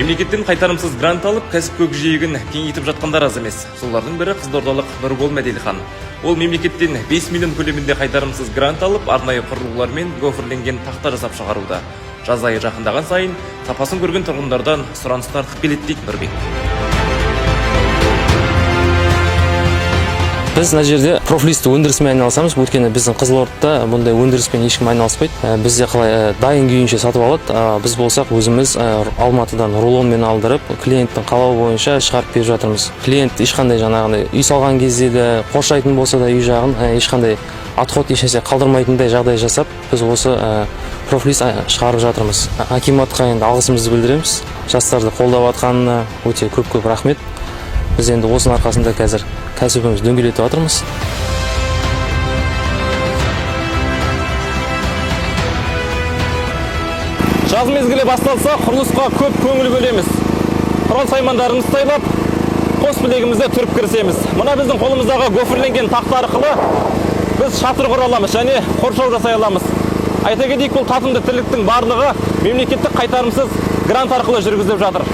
Мемлекеттен қайтарымсыз грант алып, кәсіп көкжиегін кеңейтіп жатқандар аз емес. Солардың бірі қызылордалық Нұрбол Мәделхан. Ол мемлекеттен 5 миллион көлемінде қайтарымсыз грант алып, арнайы құрылғылармен гофрленген тақта жасап шығаруда. Жаз айы жақындаған сайын сапасын көрген тұрғындардан сұраныс артып келеді дейді Нұрбек. Біз мына жерде профлисті өндірісімен айналысамыз. Өйткені біздің Қызылордада бұндай өндіріспен ешкім айналыспайды. Бізде қалай дайын күйінше сатып алады. Біз болсақ өзіміз Алматыдан рулонмен алдырып, клиенттің қалауы бойынша шығарып беріп жатырмыз. Клиент ешқандай жаңағындай үй салған кезде де, қоршайтын болса да үй жағын ешқандай отход ешнәрсе қалдырмайтындай жағдай жасап, біз осы профлист шығарып жатырмыз. Акиматқа енді алғысымызды білдіреміз. Жастарды қолдап жатқанына өте көп рахмет. Біз енді осының арқасында қазір кәсібіміз дөңгелетіп жатырмыз. Жаз мезгілі басталса, құрылысқа көп көңіл бөлеміз. Құрал-саймандарымызды сайлап, қос білегімізді түріп кірісеміз. Мына біздің қолымыздағы гофрленген тақта арқылы біз шатыр құра аламыз және қоршау жасай аламыз. Айта кетейік, бұл татымды тірліктің барлығы мемлекеттік қайтарымсыз грант арқылы жүргізіліп жатыр.